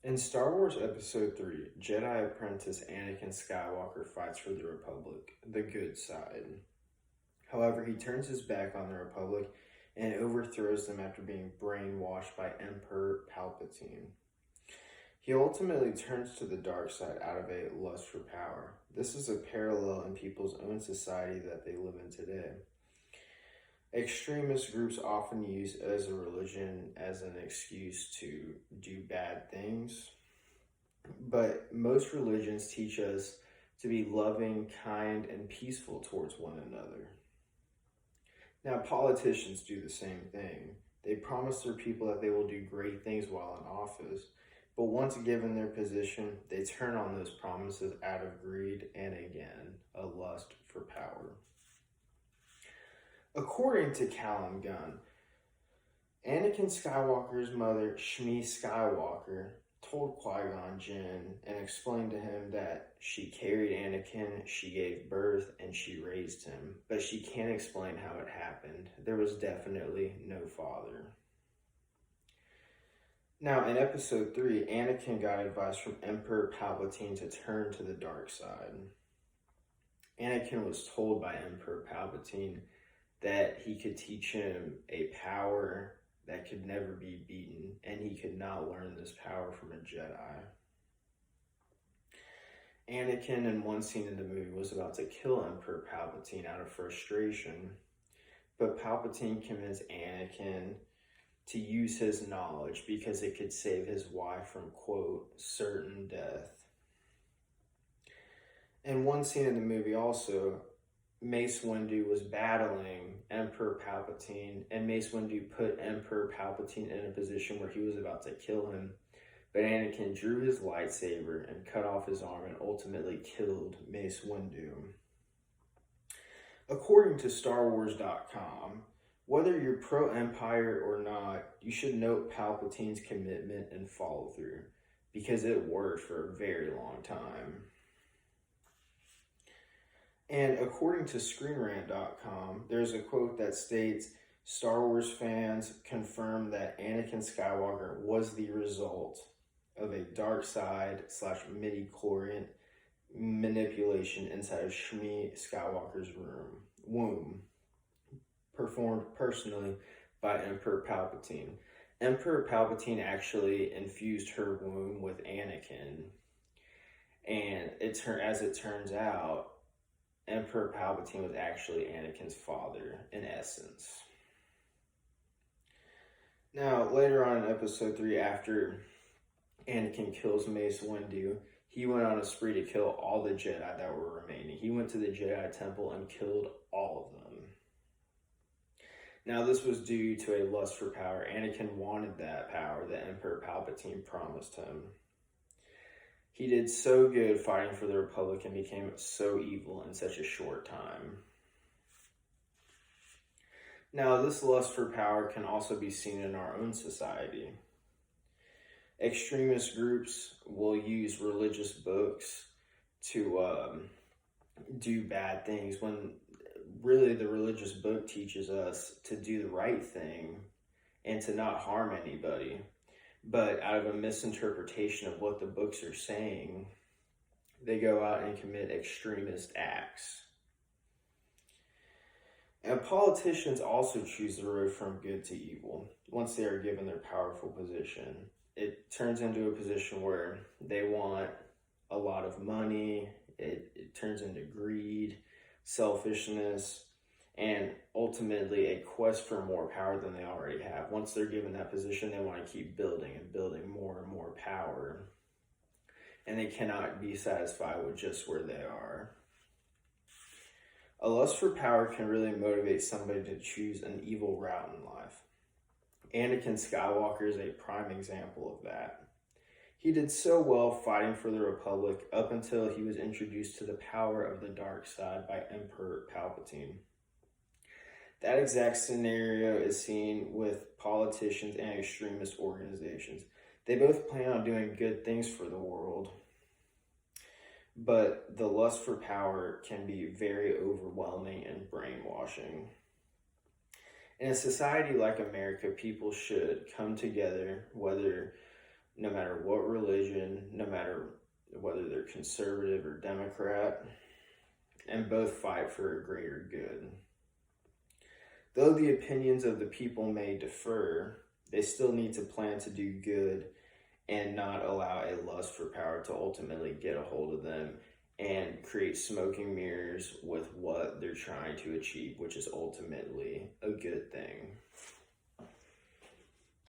In Star Wars Episode 3, Jedi apprentice Anakin Skywalker fights for the Republic, the good side. However, he turns his back on the Republic and overthrows them after being brainwashed by Emperor Palpatine. He ultimately turns to the dark side out of a lust for power. This is a parallel in people's own society that they live in today. Extremist groups often use as a religion as an excuse to do bad things, but most religions teach us to be loving, kind, and peaceful towards one another. Now, politicians do the same thing. They promise their people that they will do great things while in office, but once given their position, they turn on those promises out of greed and, again, a lust for power. According to Callum Gunn, Anakin Skywalker's mother, Shmi Skywalker, told Qui-Gon Jinn and explained to him that she carried Anakin, she gave birth, and she raised him, but she can't explain how it happened. There was definitely no father. Now, in Episode 3, Anakin got advice from Emperor Palpatine to turn to the dark side. Anakin was told by Emperor Palpatine that he could teach him a power that could never be beaten, and he could not learn this power from a Jedi. Anakin, in one scene in the movie, was about to kill Emperor Palpatine out of frustration, but Palpatine convinced Anakin to use his knowledge because it could save his wife from, quote, certain death. In one scene in the movie also, Mace Windu was battling Emperor Palpatine, and Mace Windu put Emperor Palpatine in a position where he was about to kill him, but Anakin drew his lightsaber and cut off his arm and ultimately killed Mace Windu. According to StarWars.com, whether you're pro-Empire or not, you should note Palpatine's commitment and follow-through, because it worked for a very long time. And according to ScreenRant.com, there's a quote that states, Star Wars fans confirm that Anakin Skywalker was the result of a dark side / midi-chlorian manipulation inside of Shmi Skywalker's womb, performed personally by Emperor Palpatine. Emperor Palpatine actually infused her womb with Anakin, and as it turns out, Emperor Palpatine was actually Anakin's father, in essence. Now, later on in Episode 3, after Anakin kills Mace Windu, he went on a spree to kill all the Jedi that were remaining. He went to the Jedi Temple and killed all of them. Now, this was due to a lust for power. Anakin wanted that power that Emperor Palpatine promised him. He did so good fighting for the Republic and became so evil in such a short time. Now, this lust for power can also be seen in our own society. Extremist groups will use religious books to do bad things when really the religious book teaches us to do the right thing and to not harm anybody. But out of a misinterpretation of what the books are saying, they go out and commit extremist acts. And politicians also choose the road from good to evil once they are given their powerful position. It turns into a position where they want a lot of money, it turns into greed, selfishness, and ultimately a quest for more power than they already have. Once they're given that position, they want to keep building and building more and more power. And they cannot be satisfied with just where they are. A lust for power can really motivate somebody to choose an evil route in life. Anakin Skywalker is a prime example of that. He did so well fighting for the Republic up until he was introduced to the power of the dark side by Emperor Palpatine. That exact scenario is seen with politicians and extremist organizations. They both plan on doing good things for the world, but the lust for power can be very overwhelming and brainwashing. In a society like America, people should come together, whether no matter what religion, no matter whether they're conservative or Democrat, and both fight for a greater good. Though the opinions of the people may differ, they still need to plan to do good and not allow a lust for power to ultimately get a hold of them and create smoking mirrors with what they're trying to achieve, which is ultimately a good thing.